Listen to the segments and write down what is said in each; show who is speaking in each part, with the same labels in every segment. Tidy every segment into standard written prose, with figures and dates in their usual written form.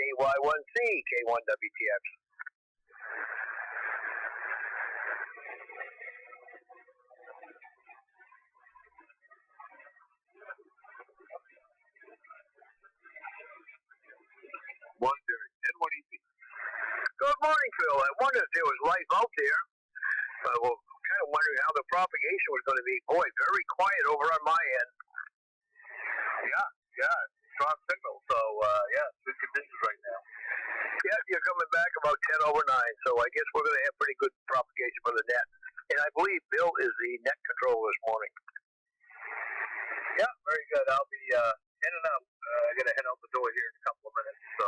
Speaker 1: KY1C, K1WTX.
Speaker 2: N1EP.
Speaker 1: Good morning, Phil. I wonder if there was life out there. Well, kind of wondering how the propagation was going to be. Boy, very quiet over on my end.
Speaker 2: Yeah, strong signal. So, good conditions right now.
Speaker 1: Yeah, you're coming back about 10 over 9, so I guess we're going to have pretty good propagation for the net. And I believe Bill is the net controller this morning.
Speaker 2: Yeah, very good. I'll be in and out. I got to head out the door here in a couple of minutes. So,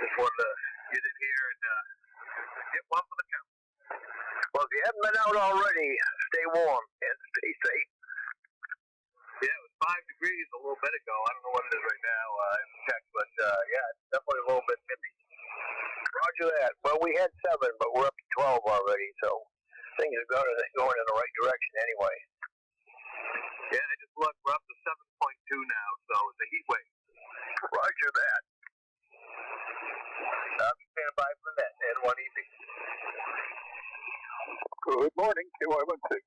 Speaker 2: just wanted to get in here and get one for the count.
Speaker 1: Well, if you haven't been out already, stay warm and stay safe.
Speaker 2: Yeah, it was 5 degrees a little bit ago. I don't know what it is right now in the check, but it's definitely a little bit nippy.
Speaker 1: Roger that. Well, we had 7, but we're up to 12 already, so things are going in the right direction anyway.
Speaker 2: Yeah, I just looked. We're up to 7.2 now, so it's a heat wave.
Speaker 1: Roger that.
Speaker 2: Stand by for that. N1EP.
Speaker 3: Good morning, KY1C.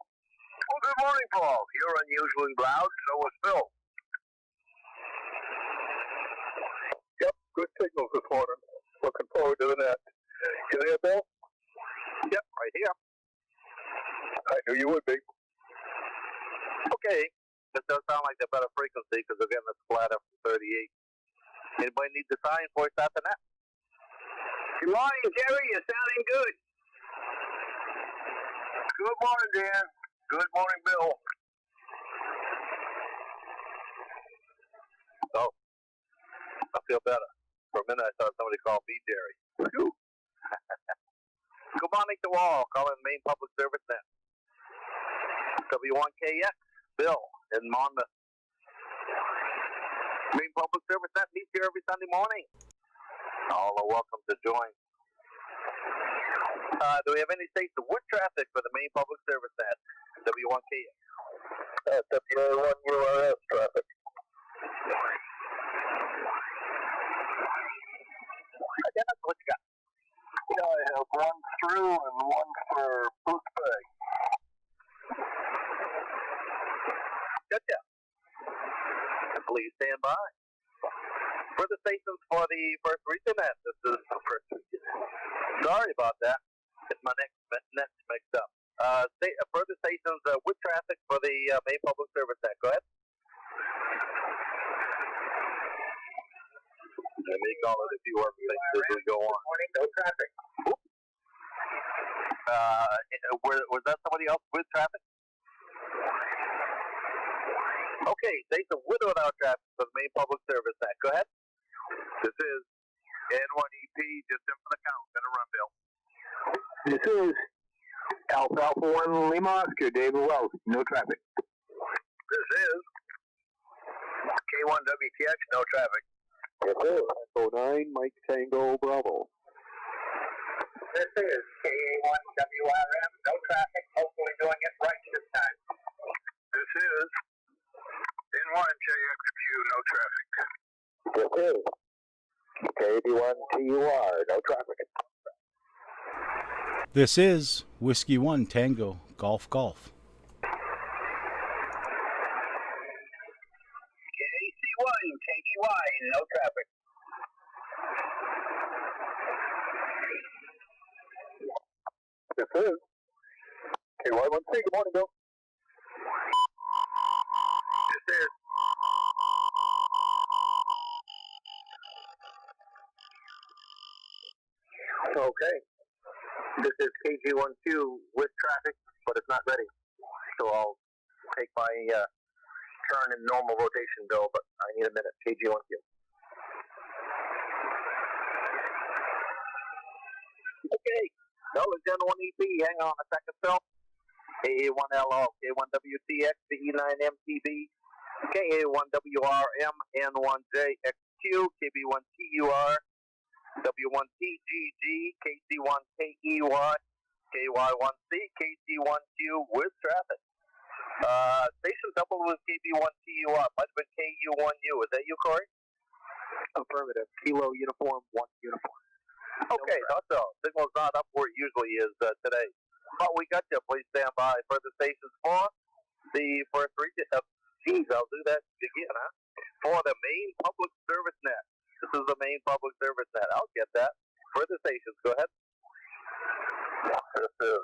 Speaker 1: Well, good morning, Paul. You're unusually loud, so is Phil.
Speaker 3: Yep, good signals this morning. Looking forward to the net. You there, Bill?
Speaker 2: Yep, right here.
Speaker 3: I knew you would be.
Speaker 2: Okay, this does sound like the better frequency because we're getting a splatter from 38. Anybody need the sign for us after that?
Speaker 1: Good morning, Jerry. You're sounding good. Good morning, Dan. Good morning, Bill.
Speaker 2: Oh, I feel better. For a minute, I thought somebody called me Jerry. Good morning to all. Calling Maine Public Service Net. W1KX, Bill in Monmouth. Maine Public Service Net meets here every Sunday morning. All are welcome to join. Do we have any states with traffic for the Maine Public Service Net? W1KX.
Speaker 3: WA1URS traffic.
Speaker 2: Dennis, what you got?
Speaker 3: Yeah, I have one through and one for Booth Bay.
Speaker 2: Gotcha. Please stand by. For the stations for the first region net, this is the first region. Sorry about that. It's my next mixed up. Further stations with traffic for the Maine Public Service net. Go ahead. Let me call it if you are as we go on.
Speaker 1: Morning, no traffic.
Speaker 2: Was that somebody else with traffic? Okay, station with or without traffic for the Maine Public Service net. Go ahead. This is N1EP, just in for the count. Gonna run, Bill.
Speaker 3: This is Alpha 1 Lima Oscar, David Wells. No traffic.
Speaker 1: This is K1WTX, no traffic.
Speaker 3: This is Echo 9 Mike Tango Bravo.
Speaker 1: This is KA1WRM, no traffic. Hopefully doing it right this time.
Speaker 2: This is N1JXQ, no traffic.
Speaker 3: This is KD1TUR, no traffic.
Speaker 4: This is Whiskey 1 Tango Golf Golf.
Speaker 1: KC1, KDY, no traffic.
Speaker 3: This is KY1C. Good morning, Bill.
Speaker 2: This is
Speaker 1: Okay. This is KG12 with traffic, but it's not ready. So I'll take my turn in normal rotation, Bill, but I need a minute. KG12.
Speaker 2: okay. No, it's N1EP. Hang on a second, Phil. KA1LO, K1WTX, CE9MTB, KA1WRM, N1JXQ, KB1TUR, W1TGG, KC1KEY, KY1C, KC1Q with traffic. Station double with KB1TUR. Might have been KU1U. Is that you, Corey?
Speaker 1: Affirmative. Kilo uniform, 1 uniform.
Speaker 2: Okay, so signal's not up where it usually is today. But we got you. Please stand by for the stations for the first region. I'll do that again, huh? For the Maine Public Service Net. This is the Maine Public Service Net. I'll get that. For the stations, go ahead.
Speaker 3: This is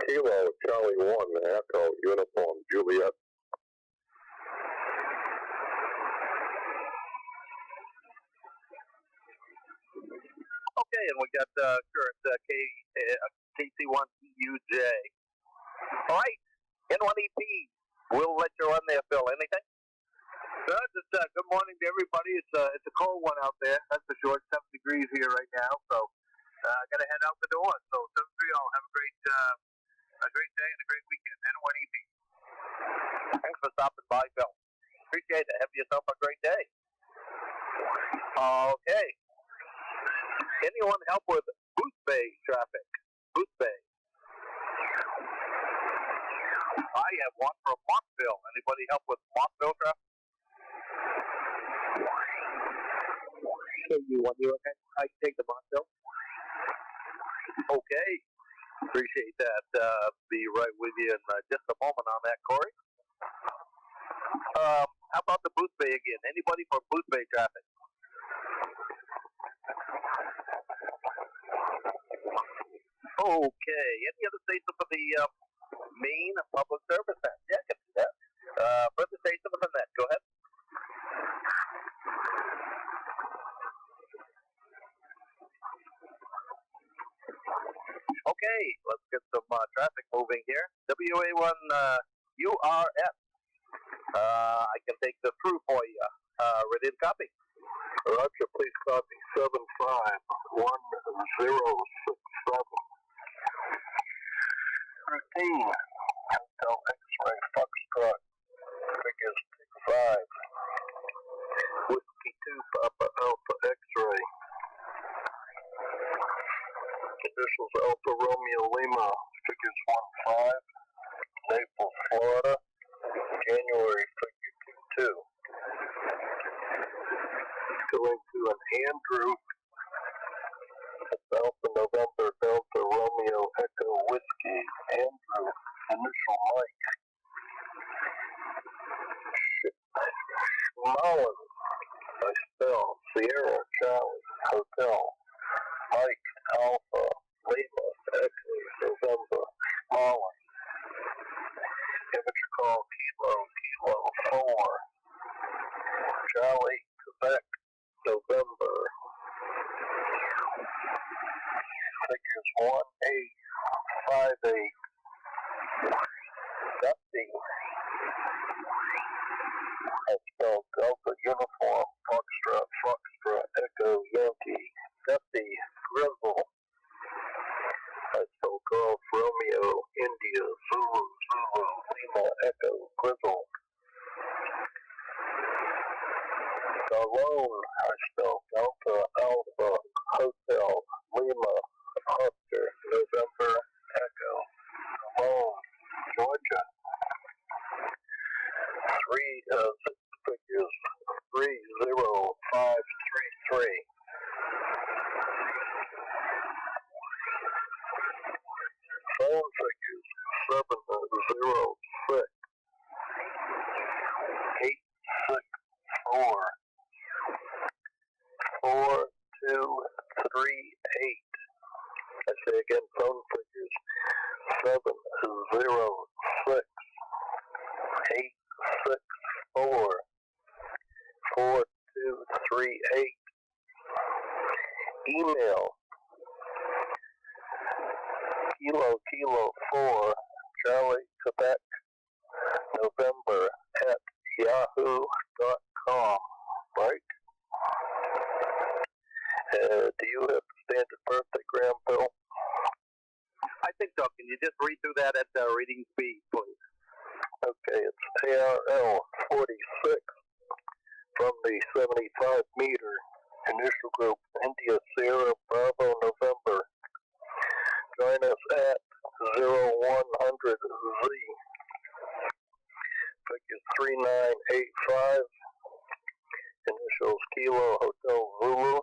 Speaker 3: Kilo Charlie 1, Echo Uniform Juliet.
Speaker 2: Okay, and we got current KC1TUJ. All right, N1EP. We'll let you run there, Phil. Anything?
Speaker 1: Just good morning to everybody. It's a cold one out there. That's for sure. It's 7 degrees here right now. So gotta head out the door. So 7-3 all. Have a great day and a great weekend. N1EP.
Speaker 2: Thanks for stopping by, Phil. Appreciate it. Have yourself a great day. Okay. Anyone help with Booth Bay traffic? Booth Bay. I have one from Montville. Anybody help with Montville traffic?
Speaker 1: You okay? I can take the Montville.
Speaker 2: Okay. Appreciate that. Be right with you in just a moment on that, Corey. How about the Booth Bay again? Anybody for Booth Bay traffic? Okay. Any other station for the Maine Public Service Net? Yeah, I can do that. For the station for the net, go ahead. Okay, let's get some traffic moving here. WA1 URS. I can take the through for you. Ready to copy?
Speaker 3: Roger, please copy 751067. Routine. Hotel X-ray Foxtrot. Figures 5. Whiskey 2 Papa Alpha X-ray. Initials Alpha Romeo Lima. Figures 1-5. Naples, Florida. January figure 2. Going to an Andrew. Alpha November Delta Romeo Echo Whiskey. Andrew. Initial Mike. Mullen. I spell Sierra Charlie Hotel. Mike Alpha Lima Echo November Mullen. Temperature call Kilo 4. Charlie Quebec November. Figures 1858. Dusty. I spelled Delta Uniform Foxtrot Echo Yankee. Dusty Grizzle. I spelled Golf Romeo India Zulu Lima Echo Grizzle. Alone, I spelled Delta Alpha Hotel Lima Oscar November Echo. Alone, Georgia. Figures 30533. Phone figures 706 864 4238. I say again, phone figures 706 864 4238. Email Kilo 4 Charlie Quebec November at yahoo.com. Right? Do you have the standard birthday, Graham Bill?
Speaker 2: I think so. Can you just read through that at reading speed, please?
Speaker 3: Okay, it's ARL 46 from the 75 meter initial group India Sierra Bravo November. Join us at 0100Z. Figures 3985. Initial initials Kilo Hotel Zulu,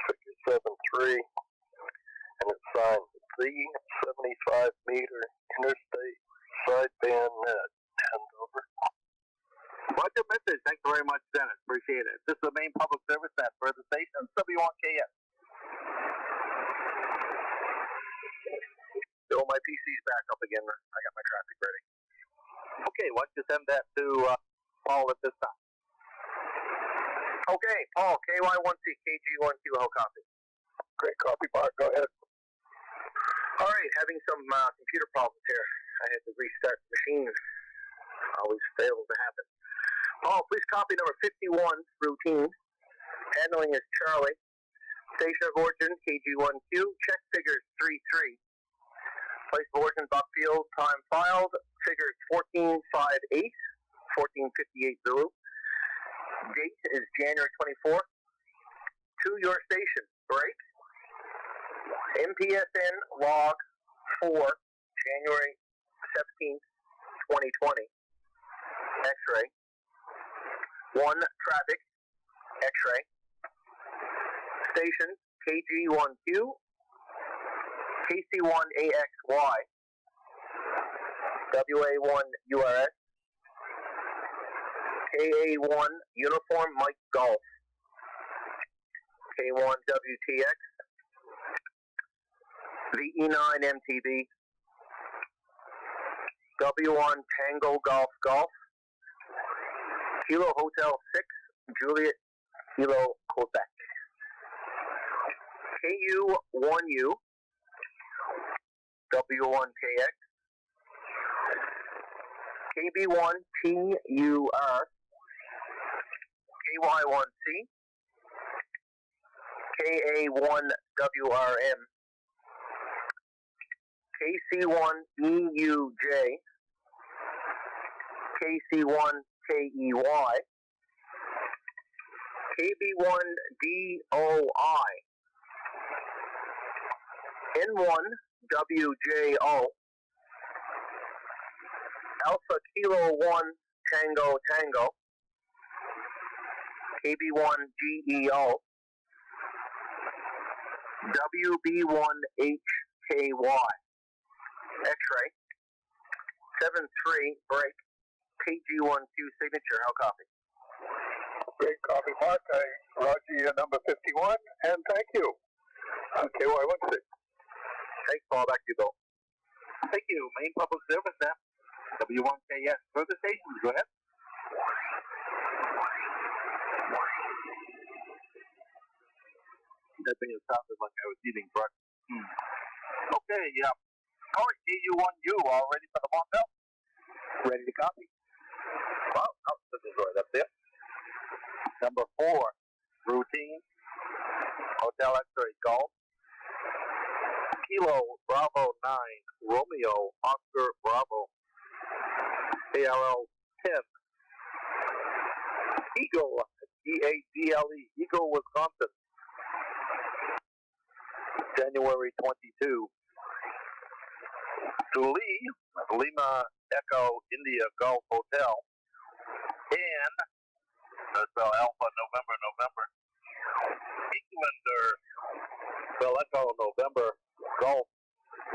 Speaker 3: figure 73, and it's signed the 75-meter interstate sideband net. Hand over.
Speaker 2: Roger, message. Thanks very much, Dennis. Appreciate it. This is the main public service net for the station, W1KS.
Speaker 1: So my PC's back up again. I got my traffic ready.
Speaker 2: Okay, why don't you send that to Paul at this time?
Speaker 1: Okay, Paul, KY1C, KG1Q, how copy?
Speaker 3: Great copy, Mark. Go ahead.
Speaker 1: All right, having some computer problems here. I had to restart the machine. Always fails to happen. Paul, please copy number 51, routine. Handling is Charlie. Station of origin, KG1Q. Check figures 33. Place of origin, Buckfield. Time filed, figures 1458, 1458 Zulu. Date is January 24th. To your station, break. MPSN log 4, January 17th, 2020. X-ray. 1 traffic, X-ray. Station KG1Q, KC1AXY, WA1URS, KA1 Uniform Mike Golf, K1WTX, VE9MTB, W1 Tango Golf Golf, Kilo Hotel 6, Juliet Kilo Quebec, KU1U, W1KX, KB1TUR, KY1C, KA1WRM, KC1EUJ, KC1KEY, KB1DOI, N1WJO, Alpha Kilo 1 Tango Tango, KB1GEO, WB1HKY, X-ray, 7-3, break, KG1Q signature, how copy?
Speaker 3: Great copy, Mark. I roger your number 51, and thank you. KY1C.
Speaker 1: Thanks, Paul. Back to you, Bill.
Speaker 2: Thank you. Main public service now. W1KS. Further stations, go ahead. That thing sounded like I was eating breakfast. Okay, yeah. All right, KU1U, all ready for the Montel? Ready to copy. Well, this is right up there. Number 4, routine. Hotel X-ray Golf. Kilo Bravo 9, Romeo Oscar Bravo. ARL 10. Eagle, EAGLE, Eagle, Wisconsin. January 22. To Lee, Lima Echo India Golf Hotel. And, spell Alpha November. Englander, spell Echo November Golf.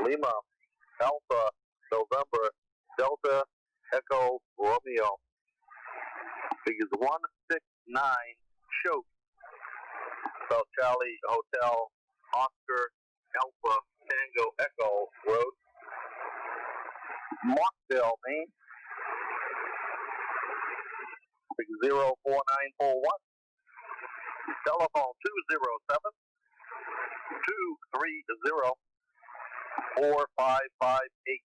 Speaker 2: Lima Alpha November Delta Echo Romeo. Figures 169 Choate. Spell Charlie Hotel Oscar Alpha Tango Echo Road. Markville, Maine. Figure 04941. Telephone 207-230-4558.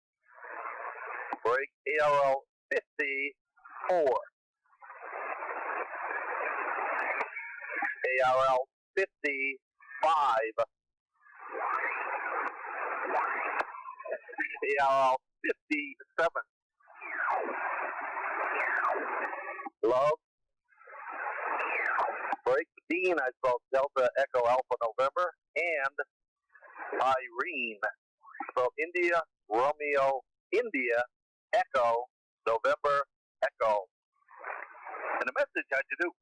Speaker 2: Break ARL 54. ARL 55. ARL 57. Love. Break Dean, I spelled Delta Echo Alpha November, and Irene. So India, Romeo, India, Echo, November, Echo. And the message, how'd you do?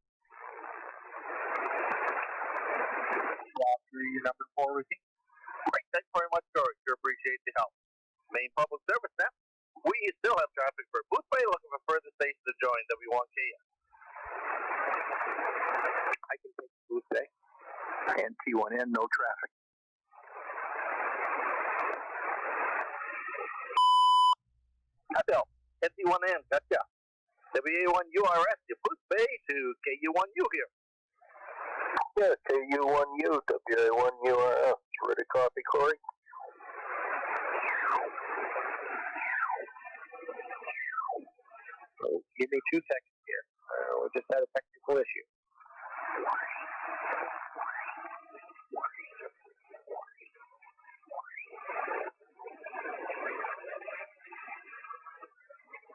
Speaker 2: number 4 routine. Great, thanks very much, Dory. Sure appreciate the help. Maine Public Service now. We still have traffic for Booth Bay, looking for further stations to join W1KS.
Speaker 1: I can take Booth Bay. And T1N, no traffic.
Speaker 2: Hotel, T1N, gotcha. WA1URS, your Booth Bay to KU1U here.
Speaker 1: Yeah, KU1U, WA1URS. Ready to copy, Corey? So, give me 2 seconds here. We just had a technical issue.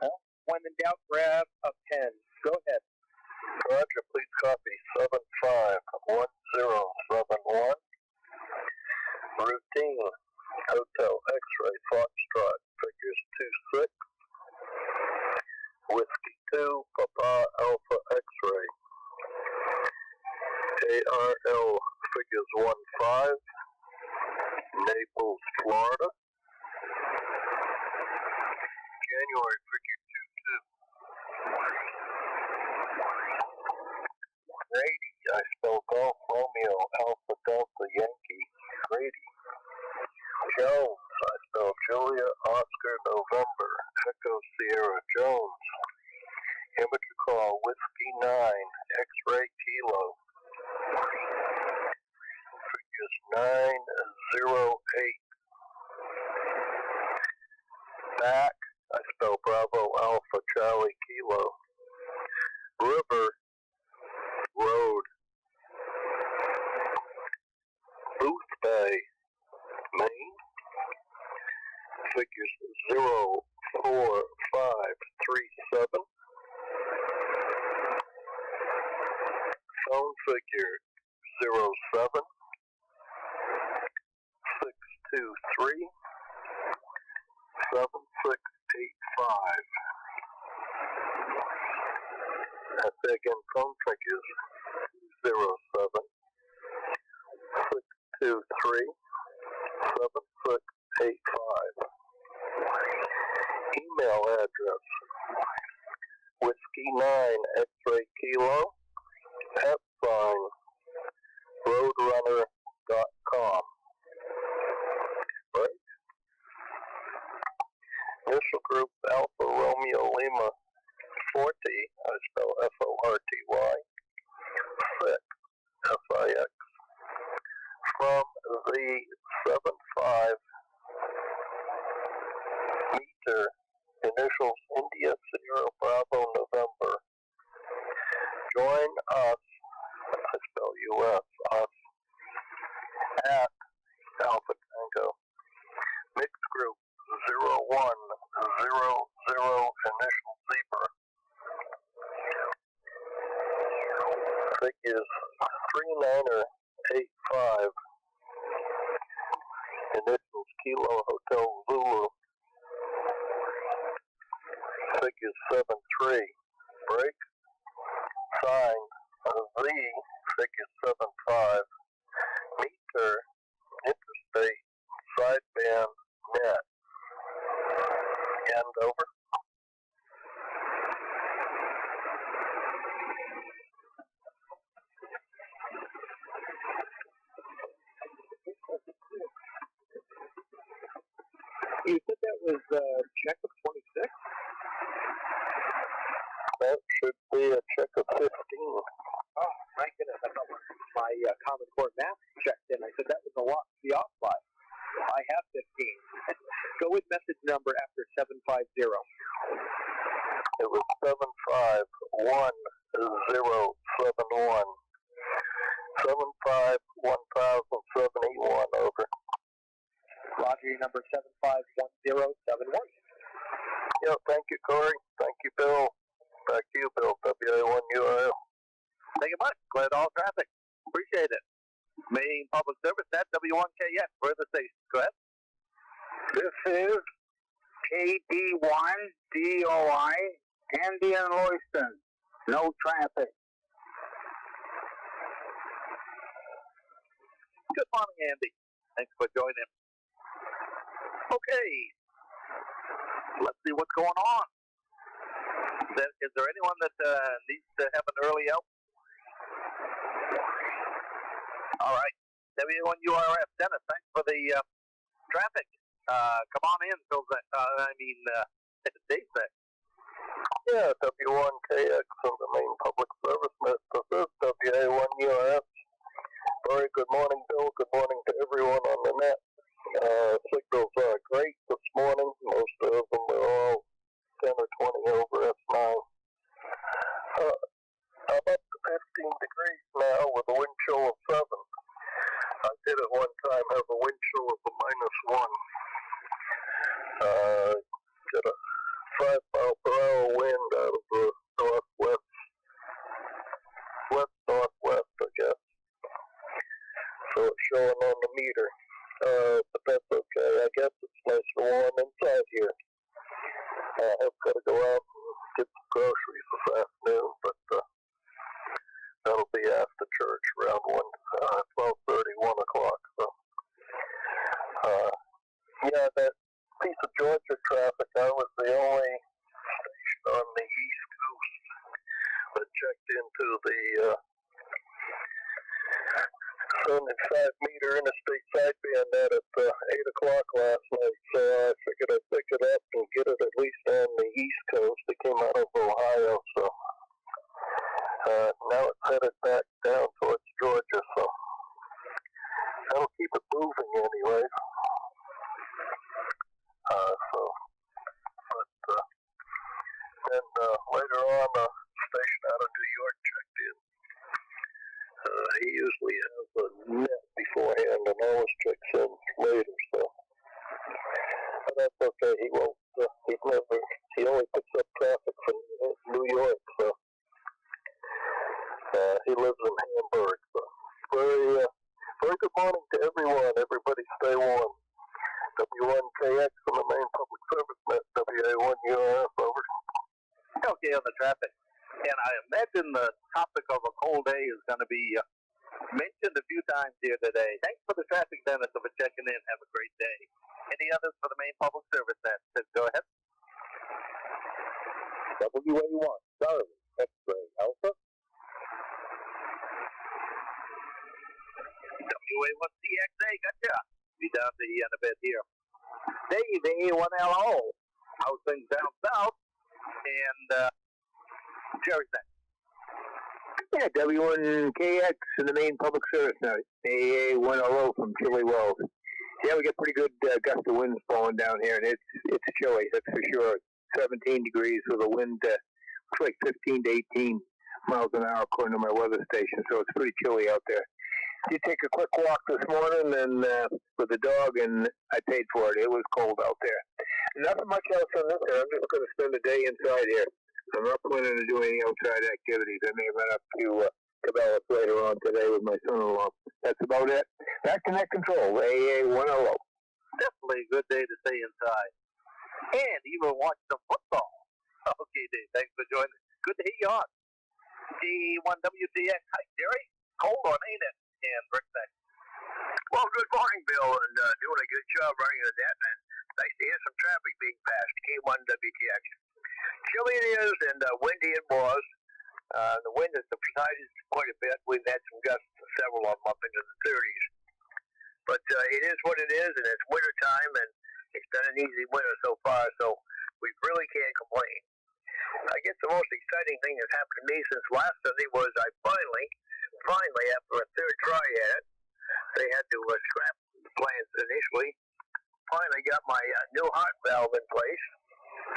Speaker 1: Well, when in doubt, grab a pen. Go ahead. Roger, please copy 751071. Routine, Hotel X-Ray Foxtrot, figures 26. Whiskey 2, Papa Alpha X-Ray. ARL figures 15. Naples, Florida. January figure 22. Grady, I spell Golf Romeo Alpha Delta Yankee. Grady. Jones, I spell Julia Oscar November Echo Sierra Jones. Amateur call Whiskey 9 X-Ray Kilo. Figures 908. Back, I spell Bravo Alpha Charlie Kilo. River Road. Booth Bay, Maine. Figures 04537. Phone figure 07 623 7685. That's again, phone figures 07 623 7685. Email address Whiskey 9 X-Ray Kilo @roadrunner.com. Right? Initial group Alpha Romeo Lima 40, I spell FORTY, FIX, FIX, from the 75 meter initials India Sierra Bravo November. Join us, I spell US, us, at Alpha Tango. Mixed group 0100 initial Zebra. Figures 3985. Initials Kilo Hotel Zulu. Figures 73. Break. Sign Z. Figures 75. Meter. Interstate. Sideband. Net. And over. You said that was check of 26? That should be a check of 15. Oh, my goodness. I thought my Common Core map checked in. I said that was a lot to be off by. I have 15. Go with message number after 750. It was 751071. 751071, over. Roger, number 751071. Yeah, thank you, Corey. Thank you, Bill. Back to you, Bill, WA1URL. Thank you much. Glad all traffic. Appreciate it. Maine Public Service at W1KS. Where the station? Go ahead.
Speaker 3: This is KD1DOI, Andy and Royston. No traffic.
Speaker 2: Good morning, Andy. Thanks for joining. Okay. Let's see what's going on. Is there anyone that needs to have an early out? All right. W1URF, Dennis, thanks for the traffic. Come on in, Phil. Dave said.
Speaker 3: Yeah, W1KX from the Maine Public Service Net. This is WA1URF. Very good morning, Bill. Good morning to everyone on the net. Signals are great this morning. Most of them are all 10 or 20 over S9. I'm up to 15 degrees now with a wind chill of 7. I did at one time have a wind chill of a -1. Get a 5-mile-per-hour wind out of the west-northwest, I guess. So it's showing on the meter. But that's okay. I guess it's nice and warm inside here. I've got to go out and get some groceries this afternoon, but that'll be after church around 12:30, 1 o'clock. So, yeah, that piece of Georgia traffic, I was the only station on the East Coast that checked into the 75-meter interstate sideband at 8 o'clock last night, so I figured I'd pick it up and get it at least on the East Coast. It came out of Ohio, so now it's headed back down towards Georgia, so that'll keep it moving anyway. Then later on, a station out of New York checked in. He usually has a net beforehand and always checks in later, so. But that's okay. He won't, he only picks up traffic from New York, so. He lives in Hamburg, so. Very good morning to everyone. Everybody stay warm. W1KX from the Maine Public Service Net, WA1URF, over.
Speaker 2: Okay, on the traffic. And I imagine the topic of a cold day is going to be mentioned a few times here today. Thanks for the traffic, Dennis, for checking in. Have a great day. Any others for the Maine Public Service Net? Go ahead.
Speaker 3: WA1, Charlie, X-ray, Alpha.
Speaker 2: WA1TGG, gotcha. Be down to the end of it here. Dave, A1LO. How's things down south? And Jerry said.
Speaker 1: Yeah, W1KX in the Maine Public Service now. AA1LO from Chilly Wells. Yeah, we get pretty good gust of winds blowing down here, and it's chilly, that's for sure. 17 degrees with a wind, looks like 15 to 18 miles an hour according to my weather station, so it's pretty chilly out there. Did take a quick walk this morning and with the dog, and I paid for it. It was cold out there. Nothing much else on this here. I'm just going to spend the day inside here. I'm not planning to do any outside activities. I may have been up to Cabela's later on today with my son-in-law. That's about it. Back to net control, AA1LO.
Speaker 2: Definitely a good day to stay inside. And even watch some football. Okay, Dave, thanks for joining. Good to hear you on. D1WTX. Hi, Jerry. Cold on, ain't it? And Rick next.
Speaker 1: Well, good morning, Bill, and doing a good job running the net, and nice to hear some traffic being passed. K1WTX. Chilly it is, and windy it was. The wind has subsided quite a bit. We've had some gusts, several of them up into the 30s. But it is what it is, and it's winter time, and it's been an easy winter so far, so we really can't complain. I guess the most exciting thing that's happened to me since last Sunday was I finally, after a third try at it, they had to scrap plans initially, finally got my new heart valve in place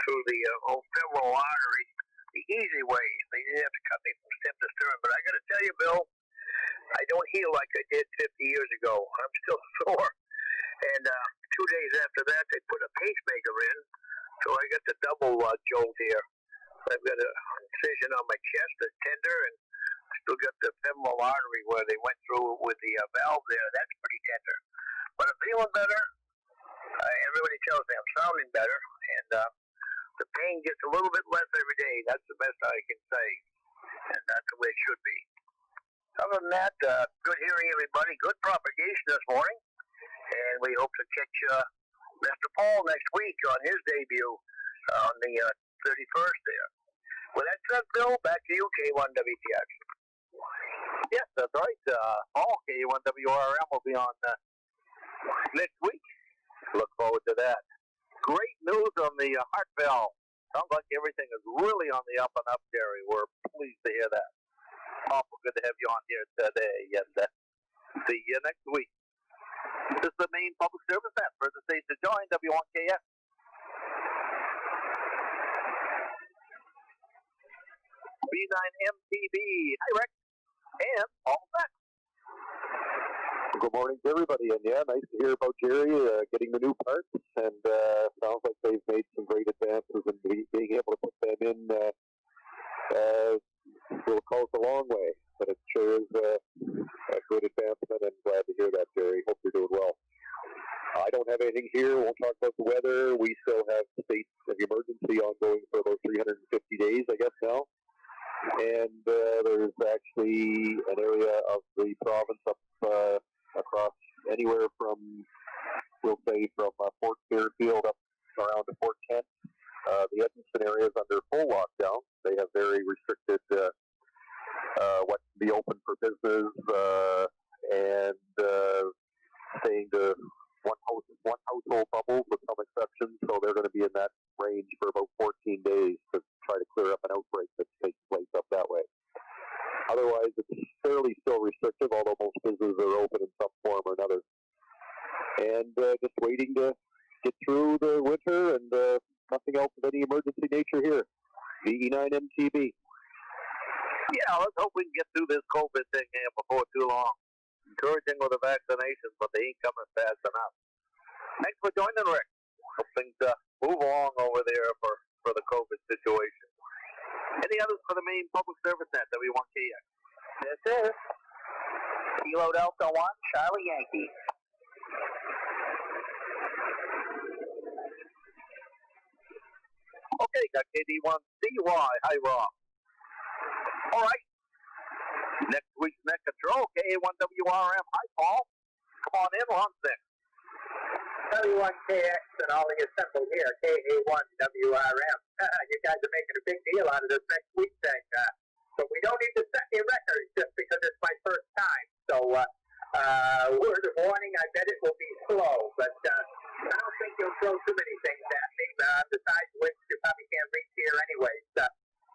Speaker 1: through the old femoral artery the easy way. They didn't have to cut me from stem to stern, but I got to tell you, Bill, I don't heal like I did 50 years ago. I'm still sore. And 2 days after that, they put a pacemaker in, so I got the double jolt here. I've got a incision on my chest that's tender, and still got the femoral artery where they went through with the valve there. That's pretty tender. But I'm feeling better. Everybody tells me I'm sounding better, and the pain gets a little bit less every day. That's the best I can say, and that's the way it should be. Other than that, good hearing everybody. Good propagation this morning. And we hope to catch Mr. Paul next week on his debut on the 31st there. With that said, Phil, back to you, K1WTX.
Speaker 2: Yes, that's right. Paul, K1WRM will be on next week. Look forward to that. Great news on the heart valve. Sounds like everything is really on the up and up, Jerry. We're pleased to hear that. Awful good to have you on here today, and see you next week. This is the Maine Public Service Net for the state to join W1KX. B9MTB. Hi, Rick. And all set.
Speaker 3: Good morning to everybody, and yeah, nice to hear about Jerry getting the new parts, and sounds like they've made some great advances, and being able to put them in will go a long way, but it sure is a good advancement, and glad to hear that, Jerry. Hope you're doing well. I don't have anything here. Won't talk about the weather. We still have state of emergency ongoing for about 350 days, I guess, now. And there's actually an area of the province up across anywhere from, we'll say, from Fort Fairfield up around to Fort Kent. The Edmonton area is under full lockdown. They have very restricted what can be open for business and staying to one household bubbles with some exceptions. So they're going to be in that range for about 14 days to try to clear up an outbreak that's taking place up that way. Otherwise, it's fairly still restrictive, although most businesses are open in some form or another. And just waiting to get through the winter, and nothing else of any emergency nature here. VE9MTB.
Speaker 2: Yeah, let's hope we can get through this COVID thing here before too long. Encouraging with the vaccinations, but they ain't coming fast enough. Thanks for joining, Rick. Hope things move along over there for the COVID situation. Any others for the Maine Public Service Net, W1KX?
Speaker 1: This is Kilo Delta 1, Charlie Yankee.
Speaker 2: Okay, got KD1CY. Hi, Rob. All right. Next week's Net Control, KA1WRM. Hi, Paul. Come on in, on 6.
Speaker 1: W1KX and all the assembled here, KA1WRM. You guys are making a big deal out of this next week thing. But we don't need to set any records just because it's my first time. So, word of warning, I bet it will be slow. But I don't think you'll throw too many things at me, besides which you probably can't reach here anyways.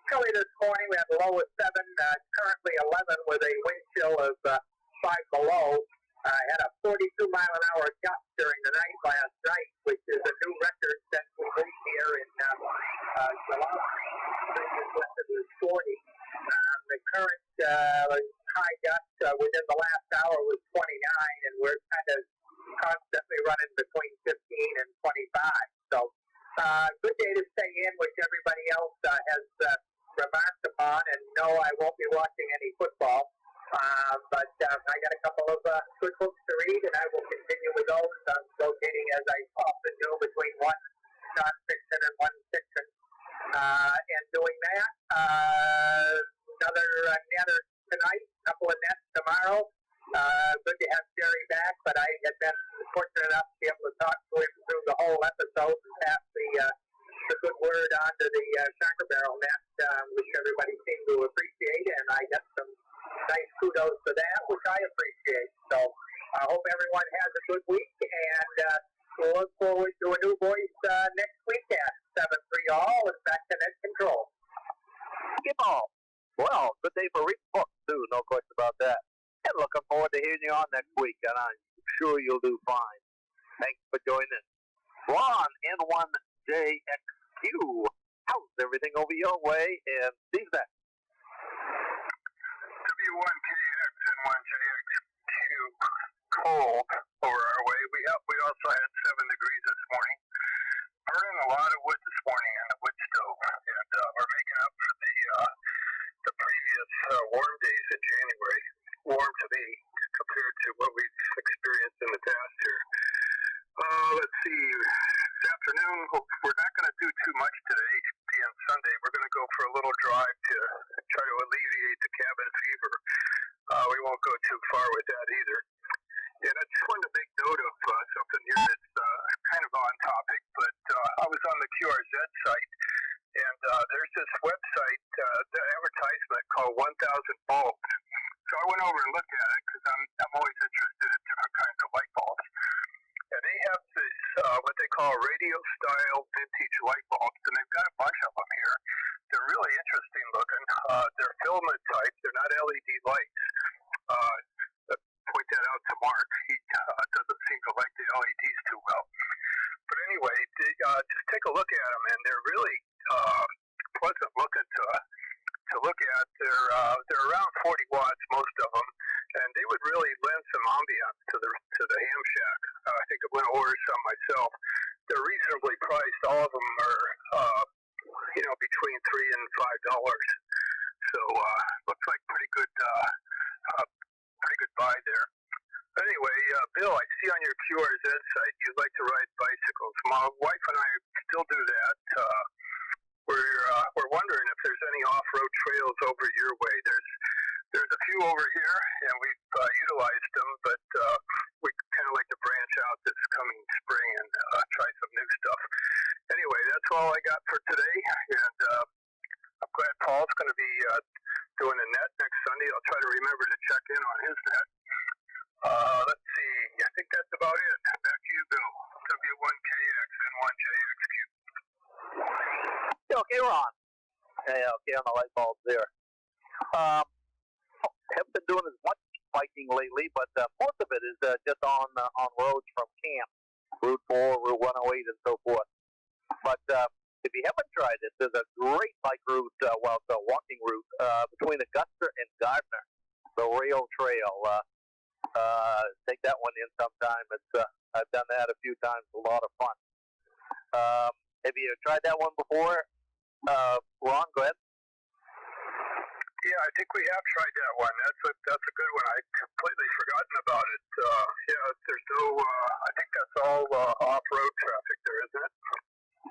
Speaker 1: Chilly this morning, we have a low of 7, currently 11 with a wind chill of 5 below. Had a 42-mile-an-hour gust during the night last night, which is a new record since we moved here in July. Previous record was 40. The current high gust within the last hour was 29, and we're kind of constantly running between 15 and 25. So, good day to stay in, which everybody else has remarked upon. And no, I won't be watching any football. But I got a couple of good books to read, and I will continue with those. I'm rotating, as I often do, between one non-fiction and one fiction. And doing that, another netter tonight, a couple of nets tomorrow. Good to have Jerry back, but I had been fortunate enough to be able to talk to him through the whole episode and pass the good word on to the Soccer Barrel net, which everybody seemed to appreciate, and I got some nice kudos for that, which I appreciate. So I hope everyone has a good week, and we'll look forward to a new voice next week at 7-3 all and back to Net Control.
Speaker 2: Get all. Well, good day for reading books, too, no question about that. And looking forward to hearing you on next week, and I'm sure you'll do fine. Thanks for joining. Ron, N1JXQ. How's everything over your way? And Steve's next.
Speaker 3: W1KX and 1JXQ cold over our way. We also had 7 degrees this morning. Burning a lot of wood this morning on the wood stove, and we're making up for the previous warm days in January. Warm to me compared to what we've experienced in the past here. Let's see. This afternoon, we're not going to do too much today, being Sunday. We're going to go for a little drive to try to alleviate the cabin fever. we won't go too far with that either. And I just wanted to make note of something here that's kind of on topic, but I was on the QRZ site, and there's this website, the advertisement called 1,000 Bulbs. So I went over and looked at it because I'm always interested in different kinds of light bulbs. And they have this, what they call radio-style vintage light bulbs, and they've got a bunch of them here. They're really interesting looking. They're filament type. They're not LED lights. Point that out to Mark. He doesn't seem to like the LEDs too well. But anyway, just take a look at them, and they're really pleasant looking to look at. They're around 40 watts, most of them, and they would really lend some ambiance to the ham shack. I think I'm going to order some myself. They're reasonably priced. All of them are, between $3 and $5. So looks like pretty good buy there. Anyway, Bill, I see on your QRZ site you'd like to ride bicycles. My wife and I still do that. We're wondering if there's any off-road trails over your way. There's a few over here, and we've utilized them, but we kind of like to branch out this coming spring and try some new stuff. Anyway, that's all I got for today, and I'm glad Paul's going to be doing a net next Sunday. I'll try to remember to check in on his net. Let's see. I think that's about it. Back to you, Bill. W1KX, N1JXQ.
Speaker 2: Okay, Ron. Okay, on the light bulbs there. Haven't been doing as much biking lately, but most of it is just on roads from camp, Route 4, Route 108, and so forth. But if you haven't tried it, there's a great bike route, it's a walking route between Augusta and Gardner, the rail trail. Take that one in sometime. I've done that a few times. A lot of fun. Have you tried that one before? Ron, go ahead.
Speaker 3: Yeah, I think we have tried that one. That's a good one. I'd completely forgotten about it. There's no. I think that's all off-road traffic there, isn't it?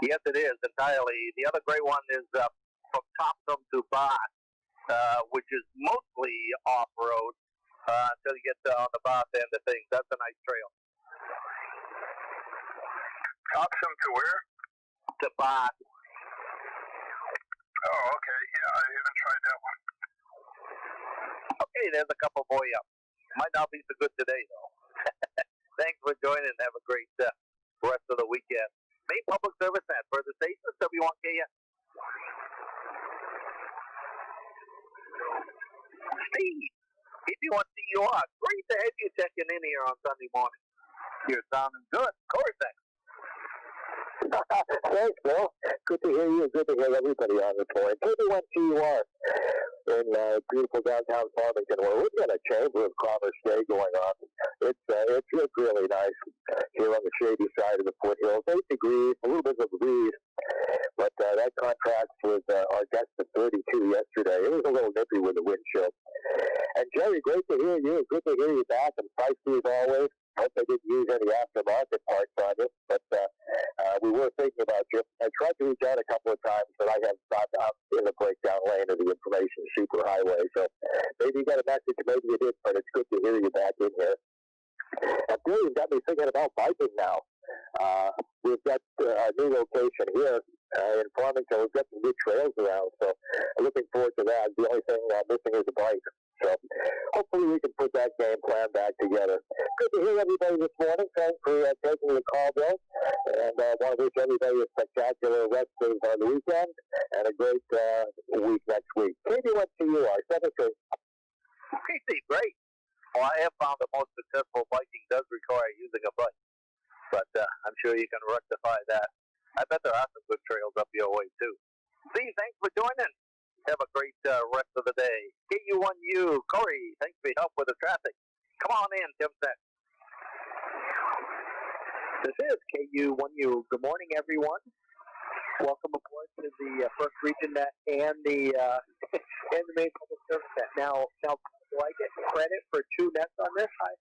Speaker 2: Yes, it is entirely. The other great one is from Thompson to Bath, which is mostly off-road until you get on the Bath end of things. That's a nice trail.
Speaker 3: Thompson to where?
Speaker 2: To Bath.
Speaker 3: Oh, okay. Yeah, I haven't tried that one.
Speaker 2: Okay, there's a couple for you. Might not be so good today, though. Thanks for joining. Have a great rest of the weekend. Maine Public Service Net for the station, W1KX. Steve, KG1TGG, great to have you checking in here on Sunday morning. You're sounding good. Corey, thanks.
Speaker 1: Thanks, Bill. Good to hear you. Good to hear everybody on the point. KG1TGG in beautiful downtown Farmington, where we've got a Chamber of Commerce Day going on. It's really nice here on the shady side of the foothills. 8 degrees, a little bit of a breeze, but that contrasts with our guest at 32 yesterday. It was a little nippy with the wind chill. And Jerry, great to hear you. Good to hear you back and feisty as always. Hope I didn't use any aftermarket parts on it, but we were thinking about you. I tried to reach out a couple of times, but I have not up in the breakdown lane of the information superhighway. So maybe you got a message, maybe you did, but it's good to hear you back in here. And Bill, you've got me thinking about biking now. We've got a new location here in Farmington. We've got some good trails around, so I'm looking forward to that. The only thing missing is a bike. So hopefully we can put that game plan back together. Good to hear everybody this morning. Thanks for taking the call, Bill. And I want to wish everybody a spectacular rest of the weekend and a great week next week. KG1TGG, 73.
Speaker 2: Okay, Steve, great. Well, I have found that most successful biking does require using a bike, but I'm sure you can rectify that. I bet there are some good trails up your way, too. Steve, thanks for joining. Have a great rest of the day. KU1U, Corey, thanks for your help with the traffic. Come on in, Tim Sack. This is KU1U. Good morning, everyone. Welcome aboard to the First Region Net and the Maine Public Service Net. Now, do I get credit for 2 nets on this? Hi.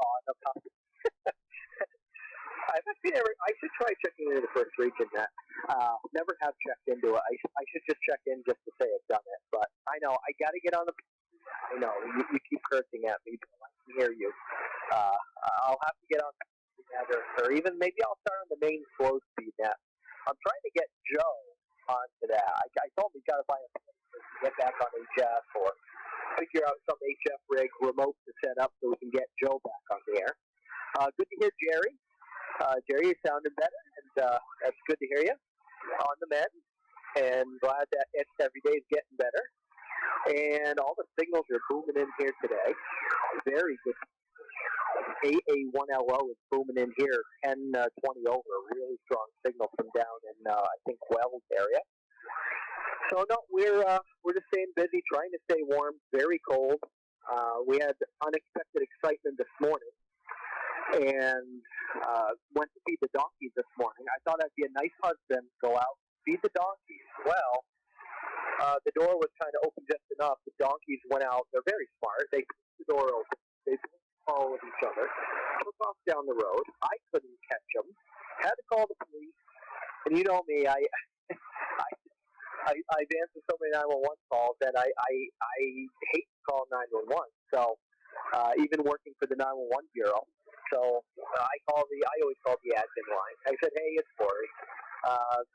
Speaker 2: Oh, no problem. I should try checking into the First Region Net.
Speaker 1: Never have checked into it. I should just check in just to say I've done it. But I know I got to get on the. I know you keep cursing at me, but I can hear you. I'll have to get on together, or even maybe I'll start on the main slow speed net. I'm trying to get Joe onto that. I told him he's got to buy a plane to get back on HF or figure out some HF rig remote to set up so we can get Joe back on the air. Good to hear Jerry. Jerry, you're sounding better, and that's good to hear you on the mend. And glad that every day is getting better. And all the signals are booming in here today. Very good. AA1LO is booming in here, 1020 over. A really strong signal from down in, I think, Wells area. So, no, we're just staying busy, trying to stay warm, very cold. We had unexpected excitement this morning and went to feed the donkeys this morning. I thought I'd be a nice husband, go out, feed the donkeys. Well, the door was kind of open just enough. The donkeys went out. They're very smart. They pushed the door open. They followed each other, took off down the road. I couldn't catch them. Had to call the police. And you know me, I've answered so many 911 calls that I hate to call 911. So even working for the 911 bureau. So I always call the admin line. I said, hey, it's Corey.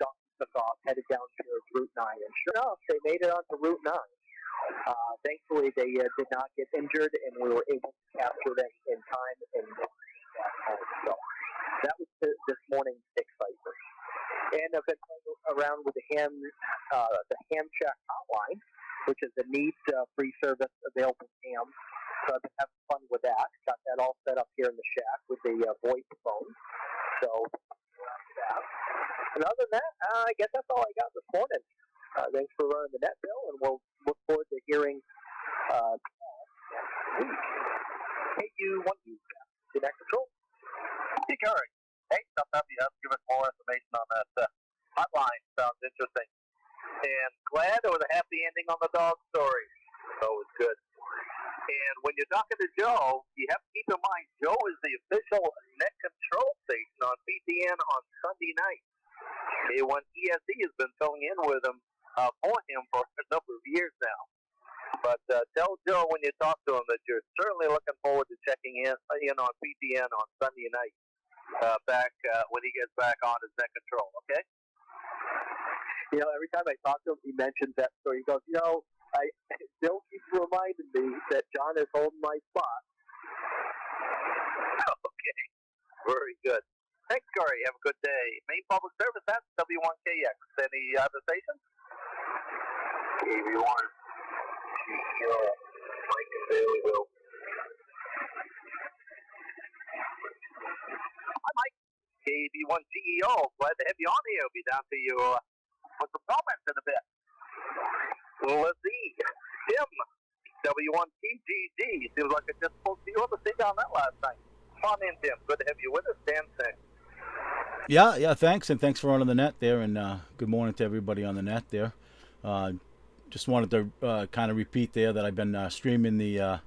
Speaker 1: Donkeys took off, headed down towards Route 9. And sure enough, they made it onto Route 9. Thankfully, they did not get injured, and we were able to capture them in time and back home. So that was this morning's excitement. And I've been playing around with the Ham Shack hotline, which is a neat free service available ham. So I've been having fun with that. Got that all set up here in the shack with the voice phone. So that. And other than that, I guess that's all I got this morning. Thanks for running the net, Bill, and we'll look forward to hearing Paul next week. Hey, you want to connect control?
Speaker 2: Hey, Curry. Hey, sometimes you have to give us more information on that hotline. Sounds interesting. And glad there was a happy ending on the dog story. So it was good. And when you're talking to Joe, you have to keep in mind Joe is the official net control station on BTN on Sunday night. A1TSE has been filling in with him for him for a number of years now. But tell Joe when you talk to him that you're certainly looking forward to checking in on BTN on Sunday night back when he gets back on his net control, okay?
Speaker 1: You know, every time I talk to him, he mentions that story. He goes, Bill keeps reminding me that John is holding my spot.
Speaker 2: Okay, very good. Thanks, Corey. Have a good day. Maine Public Service, that's W1KX. Any other stations?
Speaker 3: KV1. Mike and Baileyville.
Speaker 2: Hi, Mike. KV1GEO. Glad to have you on here. I'll be down to you with some comments in a bit. Let's see. Tim, W1TGG. Seems like I just spoke to you on the seat on that last night. Come on in, Tim. Good to have you with us. Dan Singh.
Speaker 4: Yeah, thanks, and thanks for running the net there, and good morning to everybody on the net there. Just wanted to kind of repeat there that I've been streaming the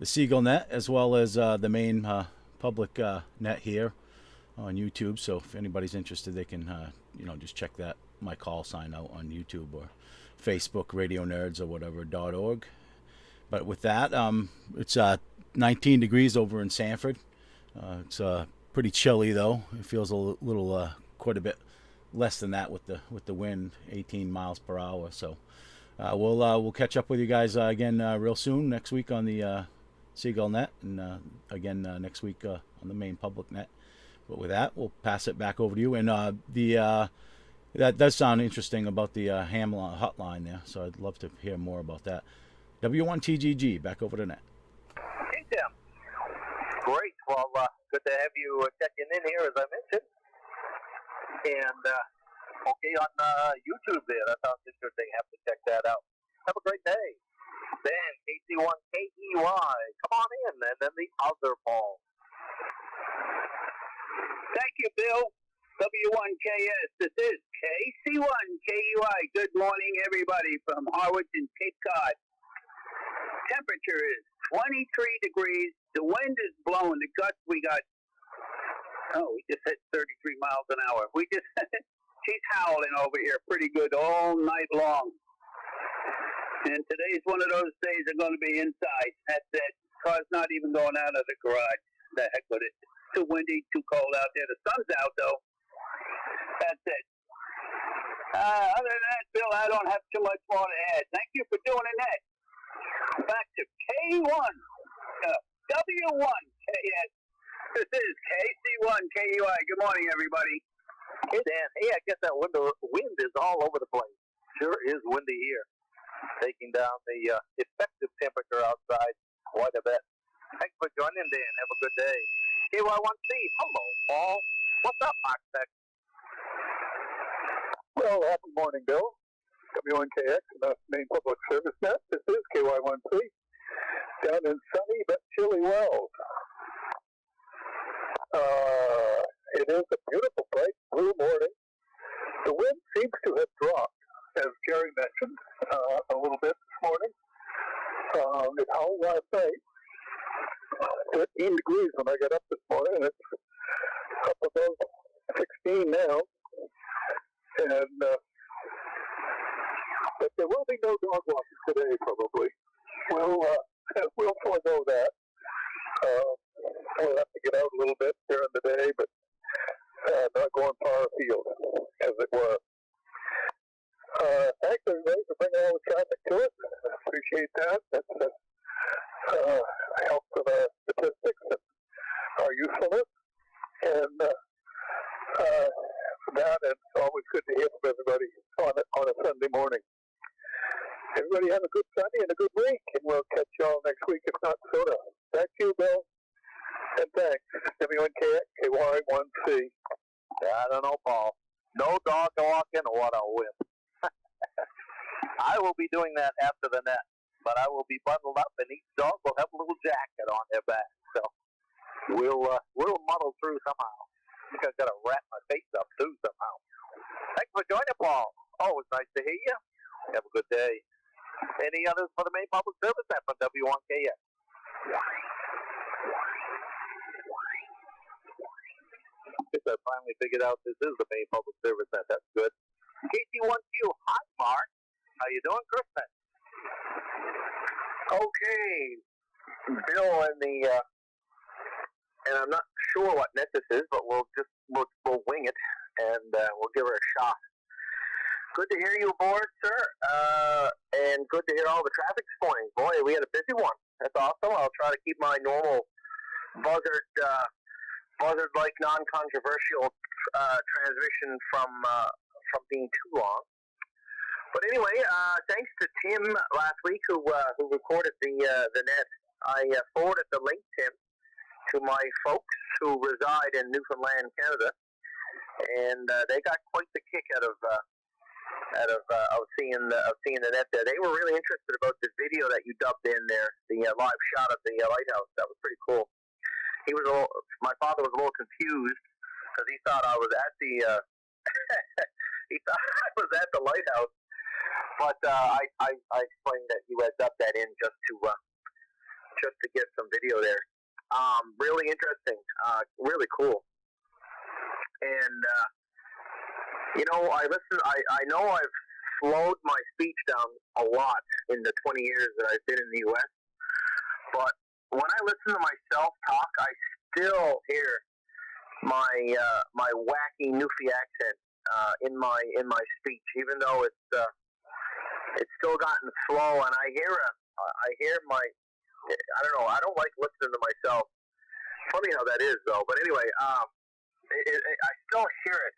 Speaker 4: Seagull net as well as the Maine public net here on YouTube. So if anybody's interested, they can just check my call sign out on YouTube or Facebook, Radio Nerds or whatever .org. But with that, it's 19 degrees over in Sanford. It's pretty chilly though. It feels a little, quite a bit less than that with the wind, 18 miles per hour. So we'll catch up with you guys again real soon next week on the Seagull net, and again next week on the Maine public net. But with that, we'll pass it back over to you. And that does sound interesting about the ham hotline there. So I'd love to hear more about that. W1TGG, back over to net.
Speaker 2: Hey, Tim. Great. Well, good to have you checking in here, as I mentioned. And, okay, on YouTube there. That sounds interesting. Have to check that out. Have a great day. Then, KC1KEY. Come on in. And then the other ball.
Speaker 5: Thank you, Bill. W1KS. This is KC1KEY. Good morning, everybody from Harwich and Cape Cod. Temperature is 23 degrees. The wind is blowing. The gusts we got, we just hit 33 miles an hour. We just she's howling over here pretty good all night long. And today's one of those days I'm going to be inside. That's it. Car's not even going out of the garage. The heck with it. It's too windy, too cold out there. The sun's out, though. That's it. Other than that, Bill, I don't have too much more to add. Thank you for doing the net. Back to K1, W1KS. This is KC1KUI. Good morning, everybody.
Speaker 2: Hey, Dan. Hey, I guess that wind is all over the place. Sure is windy here. Taking down the effective temperature outside quite a bit. Thanks for joining, Dan. Have a good day. KY1C. Hello, Paul. What's up, Architect?
Speaker 3: Well, happy morning, Bill. W1KX, Maine Public Service Net. This is KY1C, down in sunny but chilly Wells. It is a beautiful, bright, blue morning. The wind seems to have dropped, as Jerry mentioned, a little bit this morning. It howled last night. 13 degrees when I got up this morning, and it's up above 16 now. And but there will be no dog walking today, probably. We'll forego that. We'll have to get out a little bit during the day, but not going far afield, as it were. Thanks, everybody, for bringing all the traffic to us. Appreciate that. That helps with our statistics and our usefulness. And that, and it's always good to hear from everybody on a Sunday morning. Everybody have a good Sunday and a good week, and we'll catch y'all next week, if not sooner. Back to you, Bill. And thanks. W1KX, KY1C.
Speaker 2: I don't know, Paul. No dog walking, what a whip. I will be doing that after the net, but I will be bundled up, and each dog will have a little jacket on their back. So we'll muddle through somehow. I think I've got to wrap my face up too somehow. Thanks for joining, Paul. Always nice to hear you. Have a good day. Any others for the Maine Public Service Net from W1KS? I guess I finally figured out this is the Maine Public Service Net. That's good. KC1Q, hi, Mark. How you doing, Christmas?
Speaker 1: Okay, Bill, and I'm not sure what net this is, but we'll wing it, and we'll give her a shot. Good to hear you aboard, sir, and good to hear all the traffic this morning. Boy, we had a busy one. That's awesome. I'll try to keep my normal buzzard-like, non-controversial transmission from being too long. But anyway, thanks to Tim last week who recorded the net. I forwarded the link, Tim, to my folks who reside in Newfoundland, Canada, and they got quite the kick out of seeing the net there. They were really interested about the video that you dubbed in there, the live shot of the lighthouse. That was pretty cool. My father was a little confused because he thought I was at the lighthouse, but I explained that you had dubbed that in just to get some video there. Really interesting, really cool, and. I know I've slowed my speech down a lot in the 20 years that I've been in the U.S., but when I listen to myself talk, I still hear my wacky Newfie accent in my speech, even though it's still gotten slow, and I hear my, I don't know, I don't like listening to myself. Funny how that is, though. But anyway, I still hear it.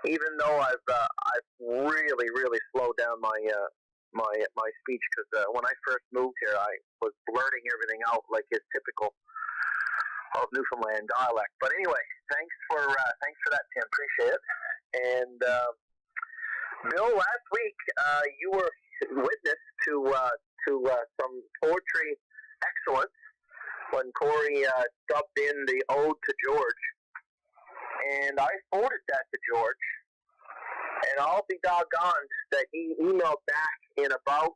Speaker 1: Even though I've really, really slowed down my speech, because when I first moved here, I was blurting everything out like is typical of Newfoundland dialect. But anyway, thanks for that, Tim. Appreciate it. And Bill, last week you were witness to some poetry excellence when Corey dubbed in the Ode to George. And I forwarded that to George, and I'll be doggone that he emailed back in about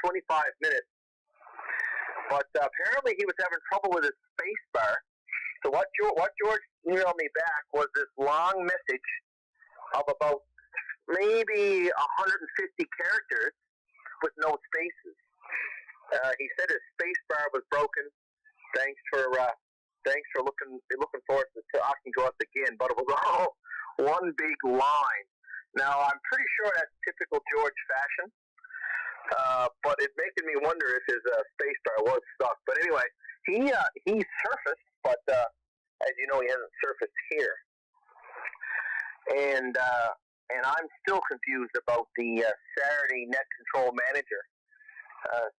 Speaker 1: 25 minutes. But apparently he was having trouble with his space bar. So what George emailed me back was this long message of about maybe 150 characters with no spaces. He said his space bar was broken. Thanks for looking forward to talking to us again. But it was all one big line. Now I'm pretty sure that's typical George fashion. But it making me wonder if his space bar was stuck. But anyway, he surfaced, but as you know, he hasn't surfaced here. And I'm still confused about the Saturday net control manager.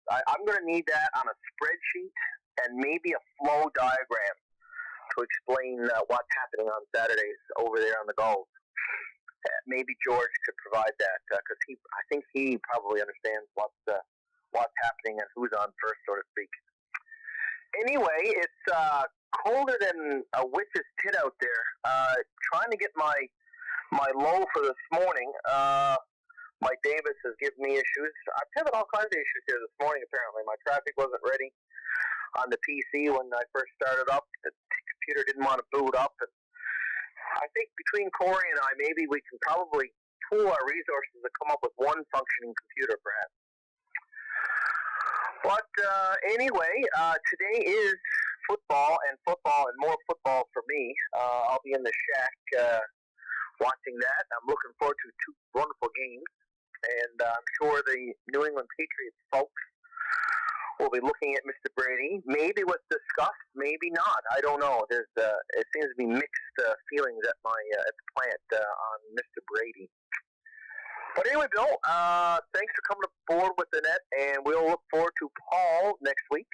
Speaker 1: I'm going to need that on a spreadsheet and maybe a flow diagram to explain what's happening on Saturdays over there on the Gulf. Maybe George could provide that because I think he probably understands what's happening and who's on first, so to speak. Anyway, it's colder than a witch's tit out there. Trying to get my low for this morning. Mike Davis has given me issues. I've had all kinds of issues here this morning, apparently. My traffic wasn't ready on the PC when I first started up. The computer didn't want to boot up. And I think between Corey and I, maybe we can probably pool our resources to come up with one functioning computer, perhaps. But anyway, today is football and more football for me. I'll be in the shack watching that. I'm looking forward to two wonderful games. And I'm sure the New England Patriots folks will be looking at Mr. Brady. Maybe with disgust, maybe not. I don't know. It seems to be mixed feelings at the plant on Mr. Brady. But anyway, Bill, thanks for coming aboard with the net, and we'll look forward to Paul next week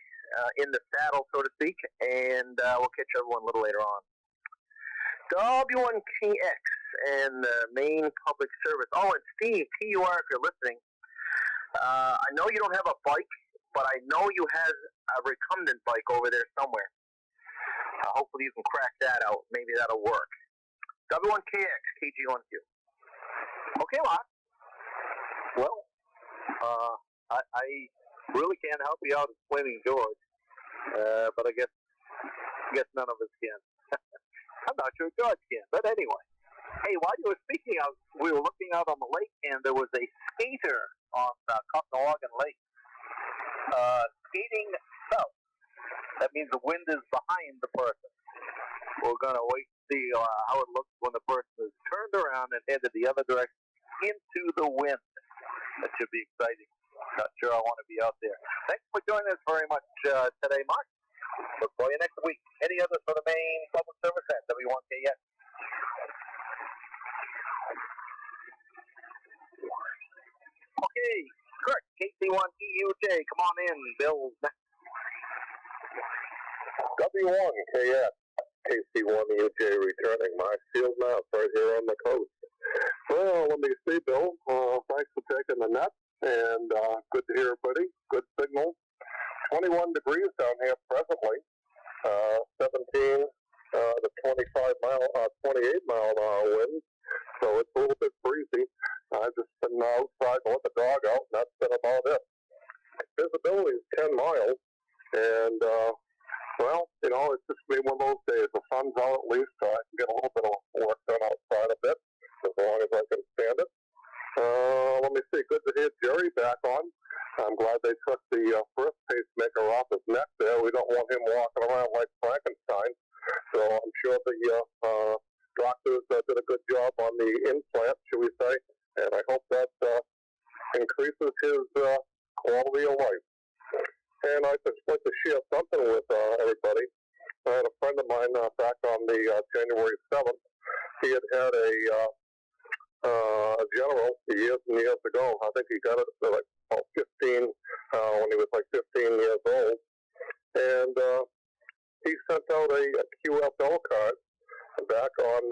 Speaker 1: in the saddle, so to speak, and we'll catch everyone a little later on. W1KX and the Maine Public Service. Oh, and Steve, TUR, if you're listening, I know you don't have a bike, but I know you have a recumbent bike over there somewhere. Hopefully you can crack that out. Maybe that'll work. W1KX, KG1Q.
Speaker 2: Okay, Mark. Well, I really can't help you out explaining George, but I guess none of us can. I'm not sure George can, but anyway. Hey, while you were speaking, we were looking out on the lake, and there was a skater on Cottanawagan Lake skating south. That means the wind is behind the person. We're going to wait to see how it looks when the person is turned around and headed the other direction into the wind. That should be exciting. Not sure I want to be out there. Thanks for joining us very much today, Mark. Look for you next week. Any others for the Maine Public Service at W1KX? Okay, Kurt, KC1EUJ, come on in. Bill.
Speaker 3: W1KX, KC1EUJ returning. My field map right here on the coast. Well, let me see, Bill. Thanks for taking the net, and good to hear, buddy. Good signal. 21 degrees down here presently. 17 to 28 mile an hour wind. So it's a little bit breezy. I've just been outside to let the dog out, and that's been about it. Visibility is 10 miles, and well, you know, it's just going to be one of those days. The sun's out at least, so I can get a little bit of work done outside a bit, as long as I can stand it. Let me see. Good to hear Jerry back on. I'm glad they took the first pacemaker off his neck there. We don't want him walking around like Frankenstein. So I'm sure the doctors did a good job on the implant, should we say, and I hope that increases his quality of life. And I'd just like to share something with everybody. I had a friend of mine back on the January 7th. He had a general years and years ago. I think he got it at like 15 when he was like 15 years old. And he sent out a QFL card back on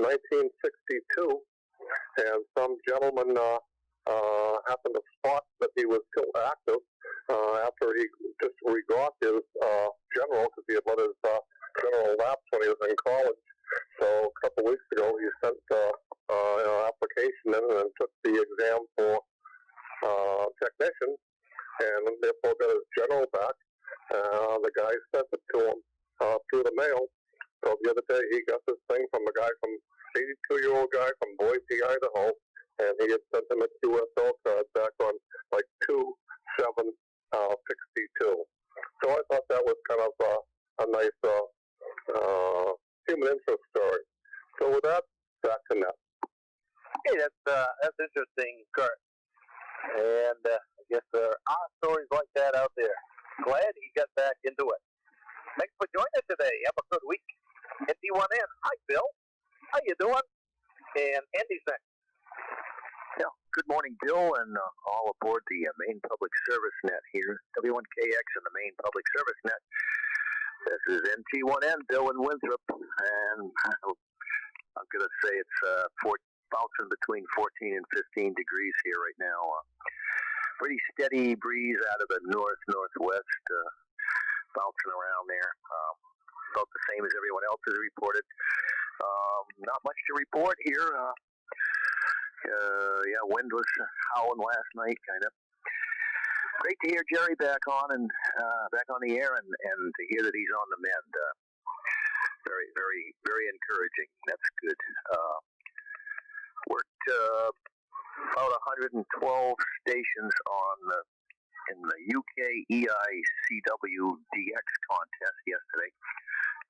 Speaker 3: 1962. And some gentleman happened to spot that he was still active after he just regot his general, because he had let his general lapse when he was in college. So a couple weeks ago, he sent an application in and took the exam for technician, and therefore got his general back. The guy sent it to him through the mail. So the other day, he got this thing from a guy 82-year-old guy from Boise, Idaho, and he had sent him a QSL card back on like 2/7/62. So I thought that was kind of a nice human interest story. So with that, back to Ned.
Speaker 2: Hey, that's interesting, Kurt. And I guess there are stories like that out there. Glad he got back into it. Thanks for joining us today. Have a good week. NT1N. Hi, Bill. How you doing? And Andy's next.
Speaker 1: Yeah, good morning, Bill, and all aboard the Maine Public Service Net here. W1KX and the Maine Public Service Net. This is NT1N, Bill in Winthrop, and I'm going to say it's bouncing between 14 and 15 degrees here right now. Pretty steady breeze out of the northwest, bouncing around there. About the same as everyone else has reported. Not much to report here. Wind was howling last night, kind of. Great to hear Jerry back on the air, and to hear that he's on the mend. Very, very, very encouraging. That's good. Worked about 112 stations in the UK EICW DX contest yesterday.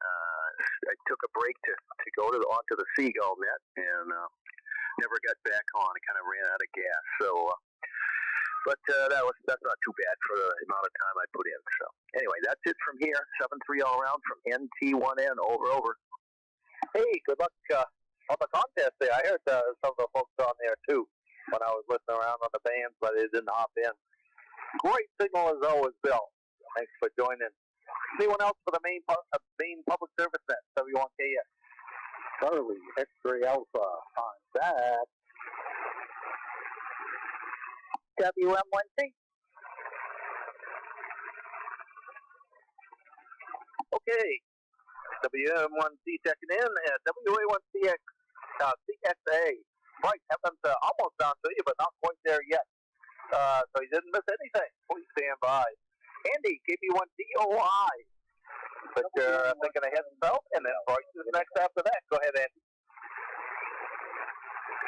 Speaker 1: I took a break to go onto the Seagull net and never got back on. I kind of ran out of gas. So, but that's not too bad for the amount of time I put in. So anyway, that's it from here. 7-3 all around from NT1N. Over.
Speaker 2: Hey, good luck on the contest there. I heard some of the folks on there too when I was listening around on the bands, but they didn't hop in. Great signal as always, Bill. Thanks for joining. Anyone else for the Maine Public Service Net, W1KX? Charlie, X-Ray Alpha on that.
Speaker 5: WM1C.
Speaker 2: Okay. WM1C checking in at WA1CX, CXA. Right, haven't almost down to you, but not quite there yet. So you didn't miss anything. Please stand by. Andy, KB1DOI. But you're thinking ahead south, and then Bryce is next after that. Go ahead, Andy.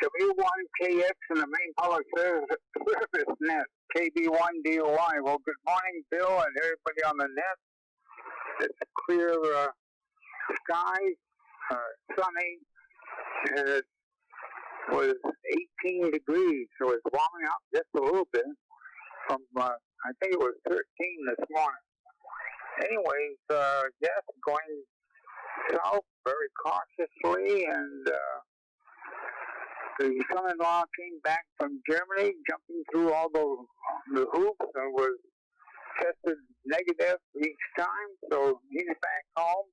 Speaker 5: W1KX and the Maine Public Service Net, KB1DOI. Well, good morning, Bill, and everybody on the net. It's clear skies, sunny, and it was 18 degrees, so it's warming up just a little bit from, I think it was 13 this morning. Anyways, going south very cautiously, and the son-in-law came back from Germany, jumping through all the hoops, and was tested negative each time, so he's back home,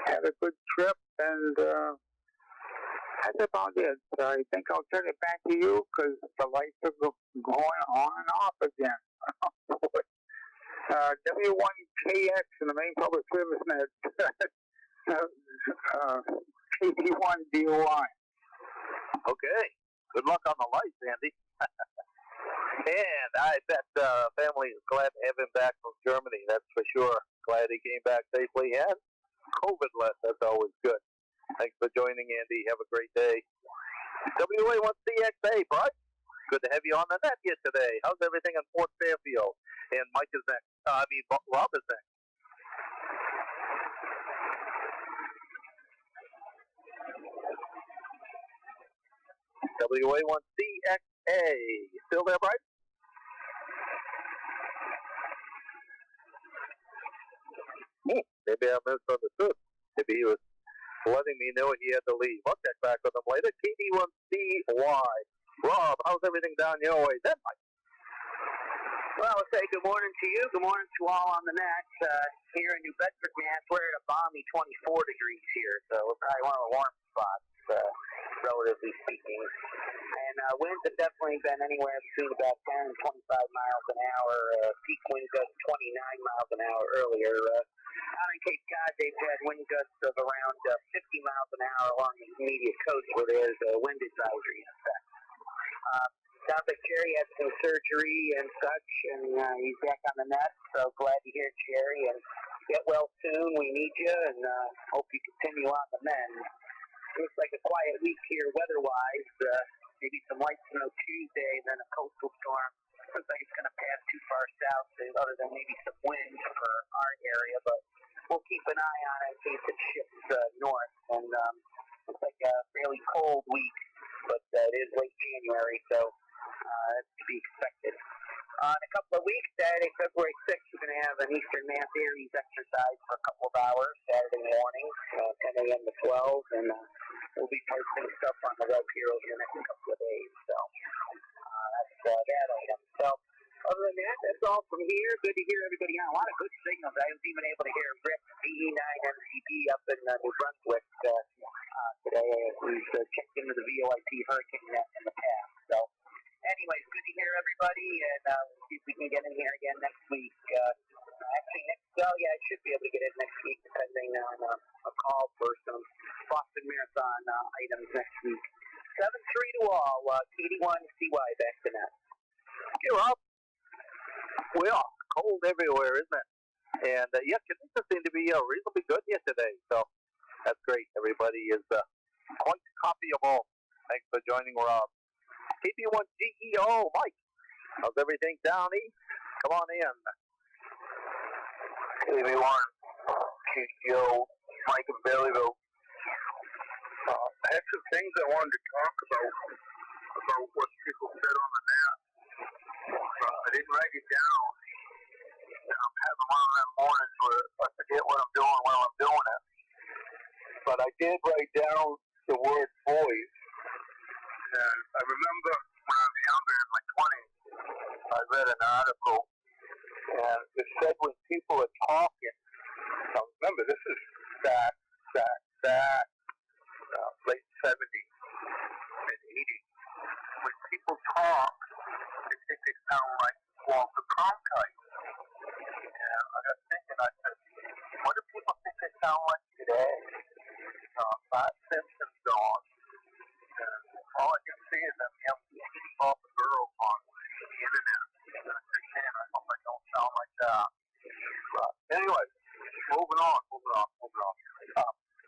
Speaker 5: had a good trip, and that's about it. I think I'll turn it back to you, because the lights are going on and off again. W1KX in the Maine Public Service Net, KB1DOI.
Speaker 2: Okay. Good luck on the lights, Andy. And I bet family is glad to have him back from Germany. That's for sure. Glad he came back safely and COVID-less. That's always good. Thanks for joining, Andy. Have a great day. WA1CXA, Bryce. Good to have you on the net here today. How's everything in Fort Fairfield? And Mike is next. Rob is next. WA1CXA. Still there, Bryce? Maybe I misunderstood. Maybe he was letting me know he had to leave. I'll check back with him later. KD1CY. Rob, how's everything down your way? Then, Mike.
Speaker 5: Well, I'll say good morning to you. Good morning to all on the net. Here in New Bedford, Mass, we're at a balmy 24 degrees here, so we're probably one of the warm spots, relatively speaking. And winds have definitely been anywhere between about 10 and 25 miles an hour. Peak wind gusts 29 miles an hour earlier. Out in Cape Cod, they've had wind gusts of around 50 miles an hour along the immediate coast where there's a wind advisory in effect. Sounds like Jerry had some surgery and such, and he's back on the net, so glad to hear Jerry, and get well soon. We need you, and hope you continue on the mend. looks like a quiet week here weather-wise. Maybe some light snow Tuesday, and then a coastal storm. Looks like it's going to pass too far south, other than maybe some wind for our area, but we'll keep an eye on it in case it shifts north. And looks like a fairly cold week, but it is late January, so that's to be expected. In a couple of weeks, Saturday, February 6th, we're going to have an Eastern Mass Aries exercise for a couple of hours, Saturday morning, 10 a.m. to 12, and we'll be posting stuff on the web here over the next couple of days. So that's that item. So other than that, that's all from here. Good to hear everybody on. A lot of good signals. I was even able to hear Rick, BE9MCB up in New Brunswick today. We've checked into the VOIP hurricane net in the past. So anyways, good to hear everybody, and we'll see if we can get in here again next week. I should be able to get in next week, depending on a call for some Boston Marathon items next week. 7-3 to all. KD1CY back to net.
Speaker 2: Okay, Rob. Well, cold everywhere, isn't it? And conditions seem to be reasonably good here today, so that's great. Everybody is quite copyable. Thanks for joining, Rob. W1TGG, Mike. How's everything down east? Come on in.
Speaker 3: W1TGG, Mike in Berryville. I had some things I wanted to talk about what people said on the map. I didn't write it down. I'm having one of them mornings where I forget what I'm doing while I'm doing it. But I did write down the word boys. And I remember when I was younger in my 20s, I read an article, and it said when people are talking, now remember this is back, late 70s and 80s. When people talk, they think they sound like Walter Cronkite. And I got thinking, I said, what do people think they sound like today? Bart Simpson's gone. All I can see is them all the girls on the internet. And I said, man, I hope I don't sound like that. But anyway, moving on.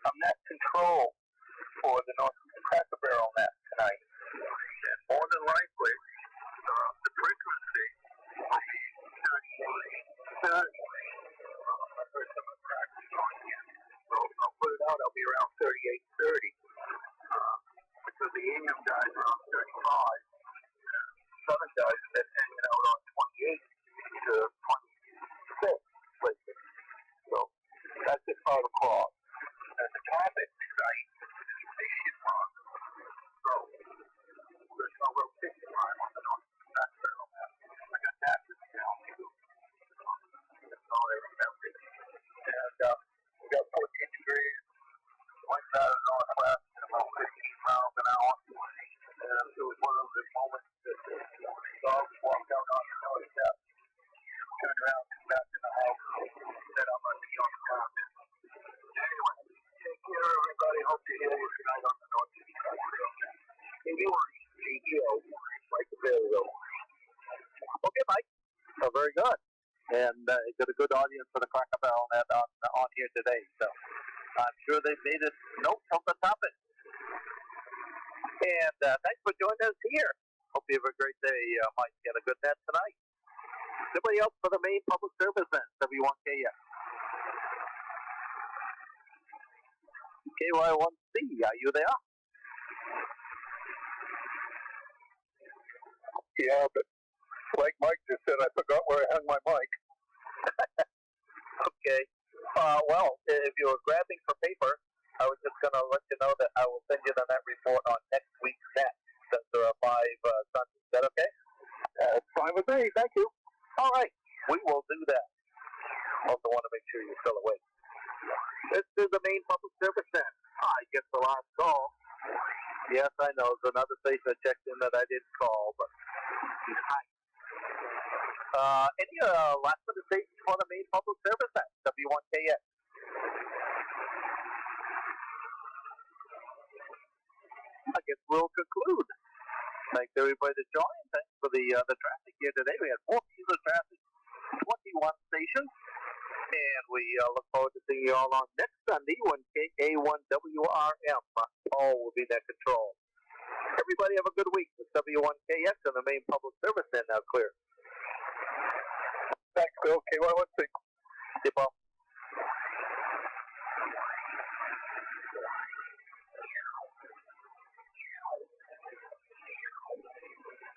Speaker 3: I'm net control for the North Cracker Barrel net tonight. And more than likely, the frequency will be 3830. I heard some of the crackers going in. So I'll put it out, I'll be around 3830. Because the AM guys are on 35. Southern guys have been hanging out on 28 to 26 lately. So that's it out of clause. And the topic tonight is nationwide. So there's no rotation line on the North Cracker Barrel map. I got that written down too. That's all I remember. And we got 14 degrees. Went out of the northwest at about 15 miles an hour. And it was one of those moments that the dogs walked out on the north step, turned around, came back in the house, said, I'm going to be on the ground. Anyway, take care, everybody. Hope to hear you tonight on the Northeast Cracker Barrel. KD1TGG, Mike available.
Speaker 2: Okay, Mike. Oh, very good. And got a good audience for the Cracker Barrel net on here today. So I'm sure they've made a note of the topic. And thanks for joining us here. Hope you have a great day, Mike. Get a good net tonight. Somebody else for the Maine Public Service Net, W1KS. KY1C, are you there?
Speaker 3: Yeah, but like Mike just said, I forgot where I hung my mic.
Speaker 2: Okay. Well, if you were grabbing for paper, I was just going to let you know that I will send you the net report on next week's net, since there are 5 Sundays. Is that okay?
Speaker 3: That's fine with me. Thank you.
Speaker 2: All right. We will do that. Also want to make sure you're still awake. This is the Maine Public Service Net. I get the last call. Yes, I know. There's another station that checked in that I didn't call, but hi. Any last minute statements for the Maine Public Service Net, W1KS? I guess we'll conclude. Thanks everybody to join. Thanks for the traffic here today. We had 4 pieces of traffic, 21 stations, and we look forward to seeing you all on next Sunday when KA1WRM Paul will be net control. Everybody have a good week. This W1KX and the Maine Public Service stand now clear.
Speaker 3: Thanks, Bill. K116.
Speaker 2: See you, Paul.